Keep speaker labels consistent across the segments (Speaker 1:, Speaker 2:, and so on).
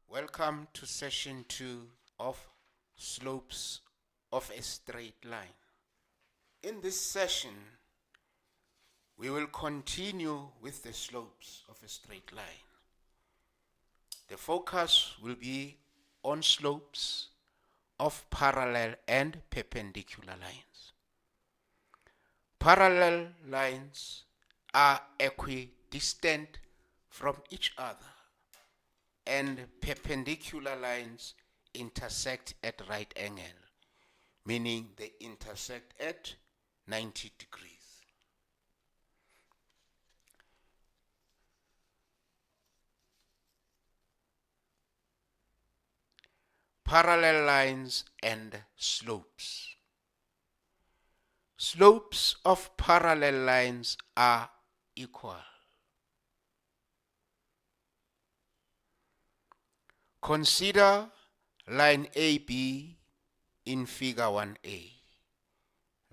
Speaker 1: Welcome to session 2 of slopes of a straight line. In this session, we will continue with the slopes of a straight line. The focus will be on slopes of parallel and perpendicular lines. Parallel lines are equidistant from each other, and perpendicular lines intersect at right angle, meaning they intersect at 90 degrees. Parallel lines and slopes. Slopes of parallel lines are equal. Consider line AB in figure 1A,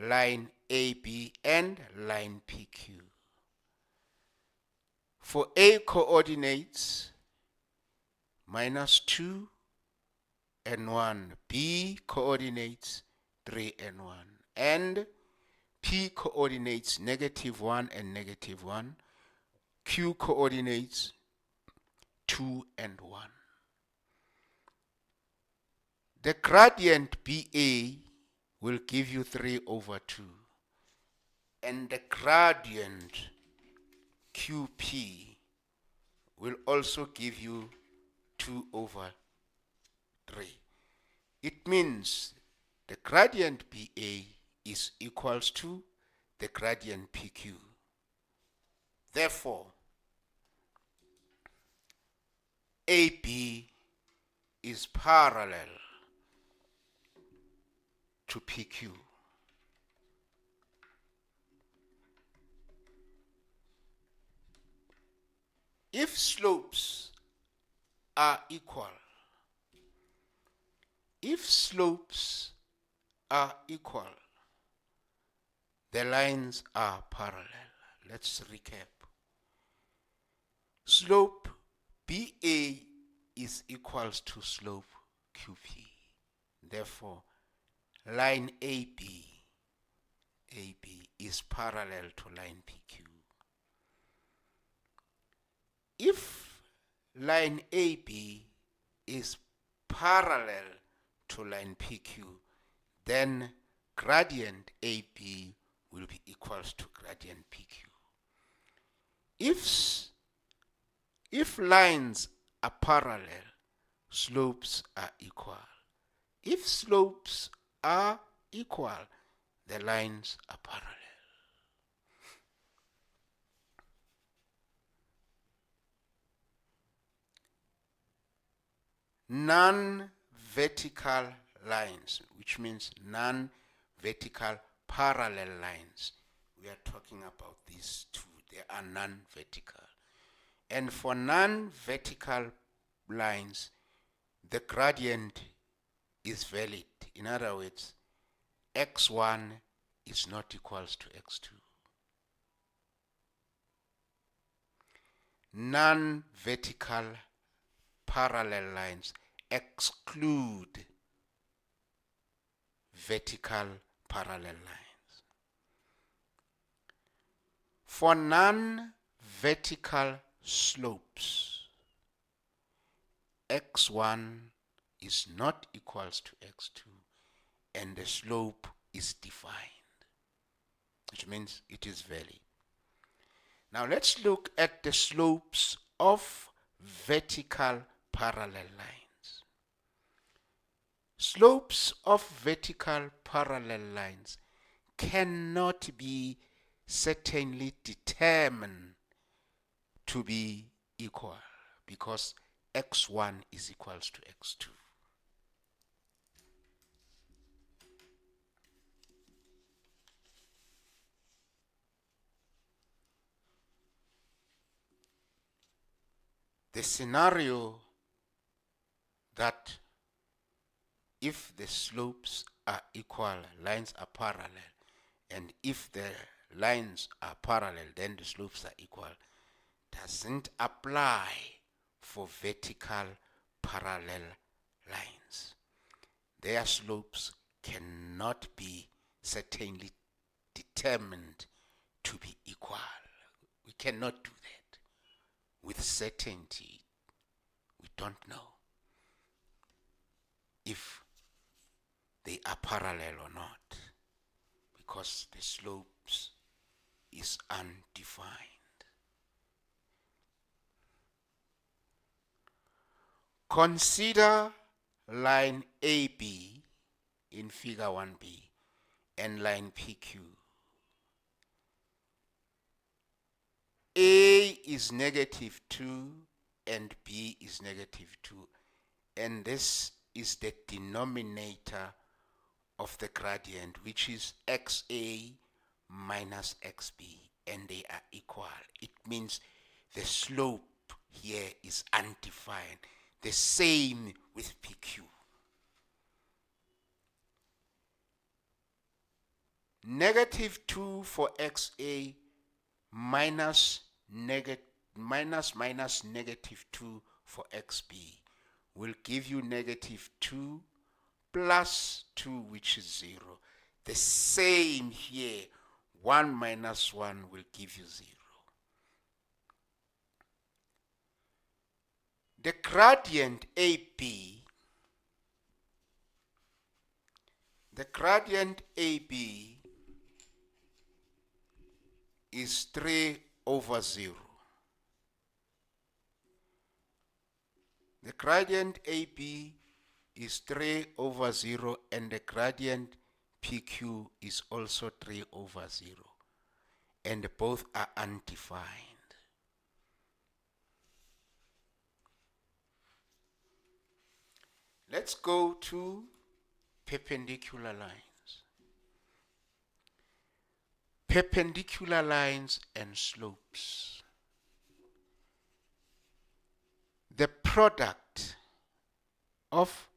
Speaker 1: line AB and line PQ. For A coordinates -2 and 1, B coordinates 3 and 1, and P coordinates -1 and -1, Q coordinates 2 and 1. The gradient BA will give you 3 over 2, and the gradient QP will also give you 2 over 3. It means the gradient BA is equals to the gradient PQ. Therefore, AB is parallel to PQ. If slopes are equal, the lines are parallel. Let's recap. Slope BA is equals to slope QP. Therefore, line AB is parallel to line PQ. If line AB is parallel to line PQ, then gradient AB will be equals to gradient PQ. If lines are parallel, slopes are equal. If slopes are equal, the lines are parallel. Non-vertical lines, which means non-vertical parallel lines. We are talking about these two. They are non-vertical. And for non-vertical lines, the gradient is valid. In other words, x1 is not equals to x2. Non-vertical parallel lines exclude vertical parallel lines. For non-vertical slopes, x1 is not equals to x2, and the slope is defined, which means it is valid. Now let's look at the slopes of vertical parallel lines. Slopes of vertical parallel lines cannot be certainly determined to be equal because x1 is equals to x2. The scenario that if the slopes are equal, lines are parallel, and if the lines are parallel, then the slopes are equal, doesn't apply for vertical parallel lines. Their slopes cannot be certainly determined to be equal. We cannot do that with certainty. We don't know if they are parallel or not, because the slopes is undefined. Consider line AB in figure 1b and line PQ. A is -2 and B is -2, and this is the denominator of the gradient, which is XA minus XB, and they are equal. It means the slope here is undefined. The same with PQ. -2 for XA minus -2 for XB will give you -2 plus 2, which is 0. The same here, 1 minus 1 will give you 0. The gradient AB, is 3 over 0. The gradient AB is 3 over 0, and the gradient PQ is also 3 over 0, and both are undefined. Let's go to perpendicular lines. Perpendicular lines and slopes. The product of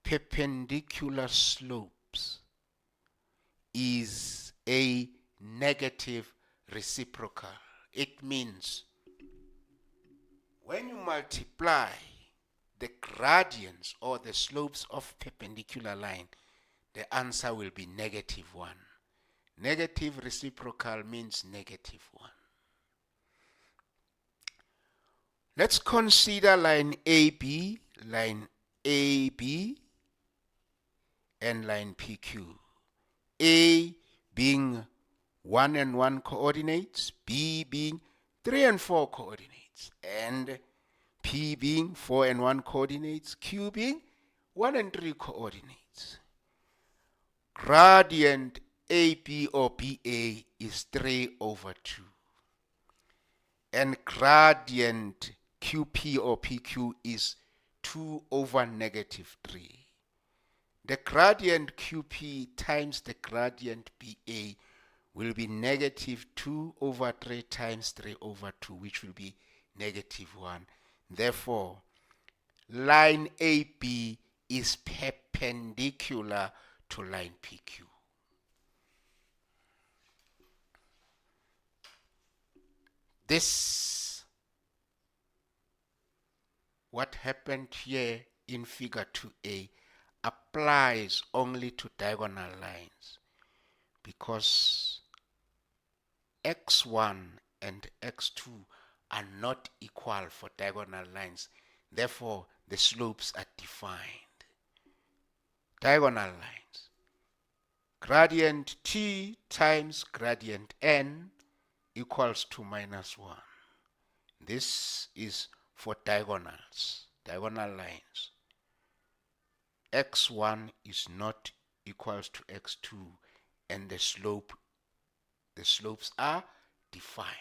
Speaker 1: perpendicular slopes is a negative reciprocal. It means when you multiply the gradients or the slopes of perpendicular line, the answer will be -1. Negative reciprocal means -1. Let's consider line AB, and line PQ. A being 1 and 1 coordinates, B being 3 and 4 coordinates, and P being 4 and 1 coordinates, Q being 1 and 3 coordinates. Gradient AB or BA is 3 over 2. And gradient QP or PQ is 2 over -3. The gradient QP times the gradient BA will be -2 over 3 times 3 over 2, which will be -1. Therefore, line AB is perpendicular to line PQ. This, what happened here in figure 2a, applies only to diagonal lines, because x1 and x2 are not equal for diagonal lines. Therefore, the slopes are defined. Diagonal lines. Gradient T times gradient N equals to -1. This is for diagonals, diagonal lines. X1 is not equals to X2, and the slopes are defined.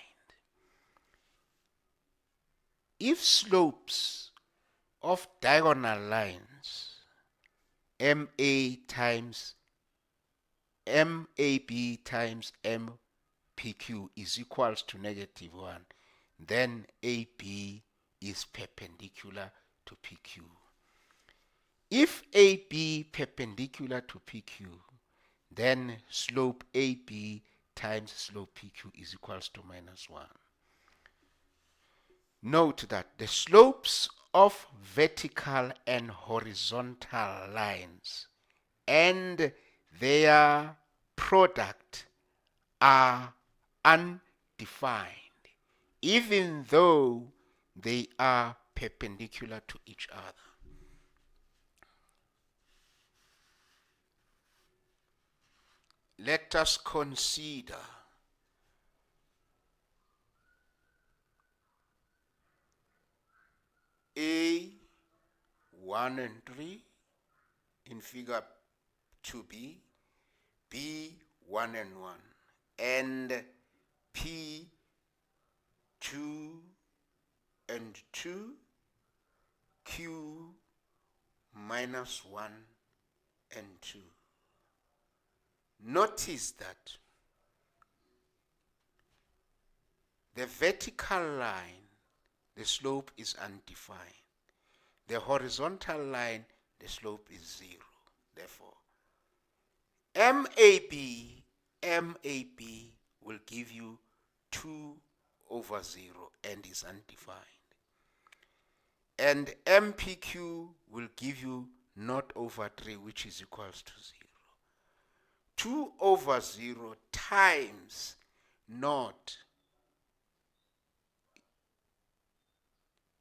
Speaker 1: If slopes of diagonal lines MAB times MPQ is equals to -1, then AB is perpendicular to PQ. If AB perpendicular to PQ, then slope AB times slope PQ is equals to minus 1. Note that the slopes of vertical and horizontal lines and their product are undefined, even though they are perpendicular to each other. Let us consider A 1 and 3 in figure 2b, B 1 and 1, and P 2 and 2, Q minus 1 and 2. Notice that the vertical line, the slope is undefined. The horizontal line, the slope is 0. Therefore, MAB will give you 2 over 0 and is undefined. And MPQ will give you 0 over 3, which is equals to 0. 2 over 0 times 0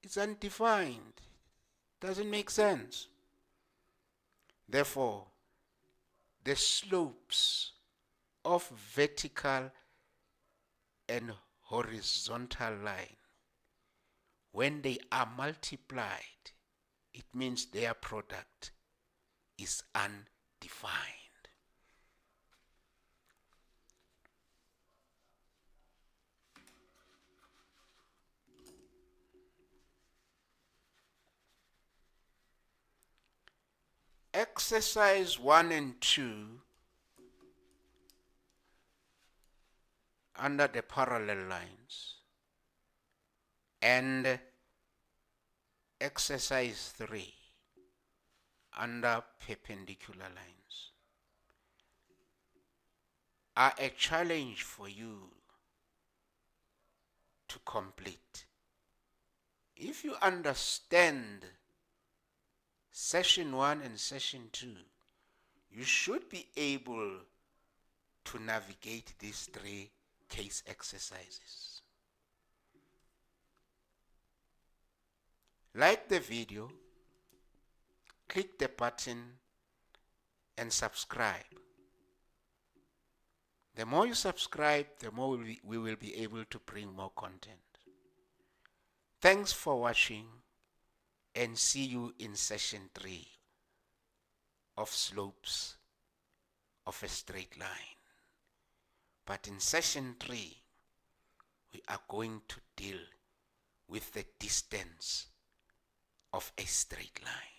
Speaker 1: is undefined. Doesn't make sense. Therefore, the slopes of vertical and horizontal line, when they are multiplied, it means their product is undefined. Exercise 1 and 2 under the parallel lines, and exercise 3 under perpendicular lines are a challenge for you to complete. If you understand session 1 and session 2, you should be able to navigate these 3 case exercises. Like the video, click the button and subscribe. The more you subscribe, the more we will be able to bring more content. Thanks for watching, and see you in session 3 of slopes of a straight line. But in session 3, we are going to deal with the distance of a straight line.